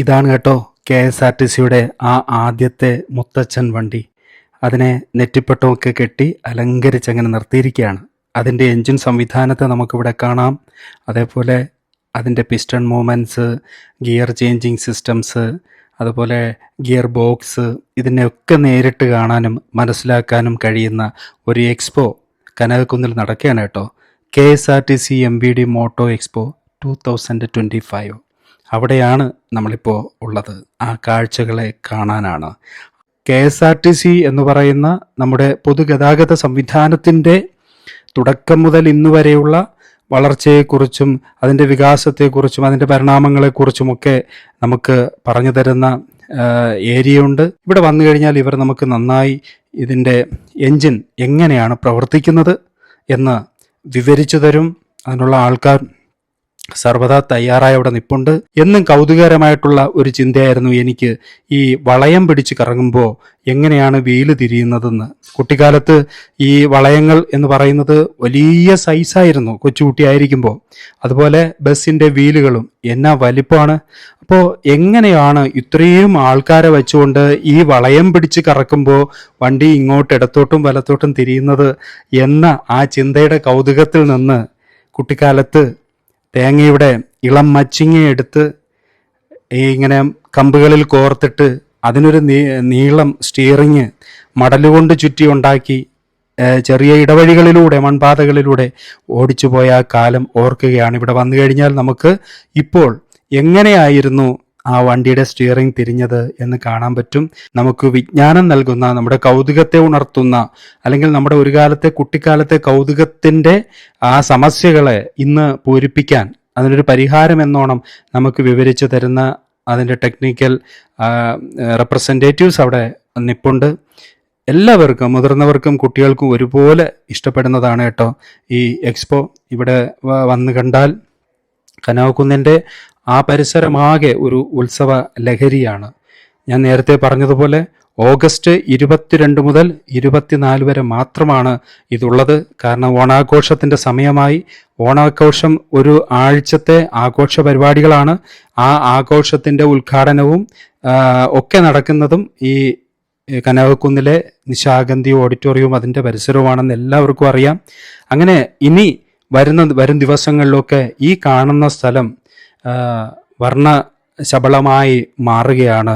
ഇതാണ് കേട്ടോ KSRTCയുടെ ആ ആദ്യത്തെ മുത്തച്ഛൻ വണ്ടി. അതിനെ നെറ്റിപ്പട്ടമൊക്കെ കെട്ടി അലങ്കരിച്ചങ്ങനെ നിർത്തിയിരിക്കുകയാണ്. അതിൻ്റെ എൻജിൻ സംവിധാനത്തെ നമുക്കിവിടെ കാണാം. അതേപോലെ അതിൻ്റെ piston movements, gear changing systems, അതുപോലെ ഗിയർ ബോക്സ്, ഇതിനെയൊക്കെ നേരിട്ട് കാണാനും മനസ്സിലാക്കാനും കഴിയുന്ന ഒരു എക്സ്പോ കനകക്കുന്നിൽ നടക്കുകയാണ് കേട്ടോ. KSRTC MVD moto expo 2025. അവിടെയാണ് നമ്മളിപ്പോൾ ഉള്ളത്. ആ കാഴ്ചകളെ കാണാനാണ്. KSRTC എന്ന് പറയുന്ന നമ്മുടെ പൊതുഗതാഗത സംവിധാനത്തിൻ്റെ തുടക്കം മുതൽ ഇന്നു വരെയുള്ള വളർച്ചയെക്കുറിച്ചും അതിൻ്റെ വികാസത്തെക്കുറിച്ചും അതിൻ്റെ പരിണാമങ്ങളെക്കുറിച്ചുമൊക്കെ നമുക്ക് പറഞ്ഞു തരുന്ന ഏരിയയുണ്ട്. ഇവിടെ വന്നു കഴിഞ്ഞാൽ ഇവർ നമുക്ക് നന്നായി ഇതിൻ്റെ എൻജിൻ എങ്ങനെയാണ് പ്രവർത്തിക്കുന്നത് എന്ന് വിവരിച്ചു തരും. അതിനുള്ള ആൾക്കാർ സർവ്വതാ തയ്യാറായി അവിടെ നിൽപ്പുണ്ട്. എന്നും കൗതുകകരമായിട്ടുള്ള ഒരു ചിന്തയായിരുന്നു എനിക്ക് ഈ വളയം പിടിച്ച് കറങ്ങുമ്പോൾ എങ്ങനെയാണ് വീല് തിരിയുന്നതെന്ന്. കുട്ടിക്കാലത്ത് ഈ വളയങ്ങൾ എന്ന് പറയുന്നത് വലിയ സൈസായിരുന്നു കൊച്ചുകുട്ടിയായിരിക്കുമ്പോൾ. അതുപോലെ ബസ്സിൻ്റെ വീലുകളും എന്നാ വലിപ്പമാണ്. അപ്പോൾ എങ്ങനെയാണ് ഇത്രയും ആൾക്കാരെ വെച്ചുകൊണ്ട് ഈ വളയം പിടിച്ച് കറക്കുമ്പോൾ വണ്ടി ഇങ്ങോട്ട് ഇടത്തോട്ടും വലത്തോട്ടും തിരിയുന്നത് എന്ന ആ ചിന്തയുടെ കൗതുകത്തിൽ നിന്ന് കുട്ടിക്കാലത്ത് തേങ്ങയുടെ ഇളം മച്ചിങ്ങ എടുത്ത് ഇങ്ങനെ കമ്പുകളിൽ കോർത്തിട്ട് അതിനൊരു നീളം സ്റ്റിയറിങ് മടലുകൊണ്ട് ചുറ്റി ഉണ്ടാക്കി ചെറിയ ഇടവഴികളിലൂടെ മൺപാതകളിലൂടെ ഓടിച്ചു പോയ ആ കാലം ഓർക്കുകയാണ്. ഇവിടെ വന്നു കഴിഞ്ഞാൽ നമുക്ക് ഇപ്പോൾ എങ്ങനെയായിരുന്നു ആ വണ്ടിയുടെ സ്റ്റിയറിംഗ് തിരിഞ്ഞത് എന്ന് കാണാൻ പറ്റും. നമുക്ക് വിജ്ഞാനം നൽകുന്ന, നമ്മുടെ കൗതുകത്തെ ഉണർത്തുന്ന, അല്ലെങ്കിൽ നമ്മുടെ ഒരു കാലത്തെ കുട്ടിക്കാലത്തെ കൗതുകത്തിൻ്റെ ആ സമസ്യകളെ ഇന്ന് പൂരിപ്പിക്കാൻ, അതിനൊരു പരിഹാരം എന്നോണം നമുക്ക് വിവരിച്ചു തരുന്ന അതിൻ്റെ ടെക്നിക്കൽ റെപ്രസെൻറ്റേറ്റീവ്സ് അവിടെ നിൽപ്പുണ്ട്. എല്ലാവർക്കും, മുതിർന്നവർക്കും കുട്ടികൾക്കും ഒരുപോലെ ഇഷ്ടപ്പെടുന്നതാണ് കേട്ടോ ഈ എക്സ്പോ. ഇവിടെ വന്ന് കണ്ടാൽ കനകക്കുന്നിൻ്റെ ആ പരിസരമാകെ ഒരു ഉത്സവ ലഹരിയാണ്. ഞാൻ നേരത്തെ പറഞ്ഞതുപോലെ ഓഗസ്റ്റ് 22 മുതൽ 24 വരെ മാത്രമാണ് ഇതുള്ളത്. കാരണം ഓണാഘോഷത്തിൻ്റെ സമയമായി. ഓണാഘോഷം ഒരു ആഴ്ചത്തെ ആഘോഷ പരിപാടികളാണ്. ആ ആഘോഷത്തിൻ്റെ ഉദ്ഘാടനവും ഒക്കെ നടക്കുന്നതും ഈ കനകക്കുന്നിലെ നിശാഗന്ധി ഓഡിറ്റോറിയവും അതിൻ്റെ പരിസരവുമാണെന്ന് എല്ലാവർക്കും അറിയാം. അങ്ങനെ ഇനി വരും ദിവസങ്ങളിലൊക്കെ ഈ കാണുന്ന സ്ഥലം വർണ്ണശബളമായി മാറുകയാണ്.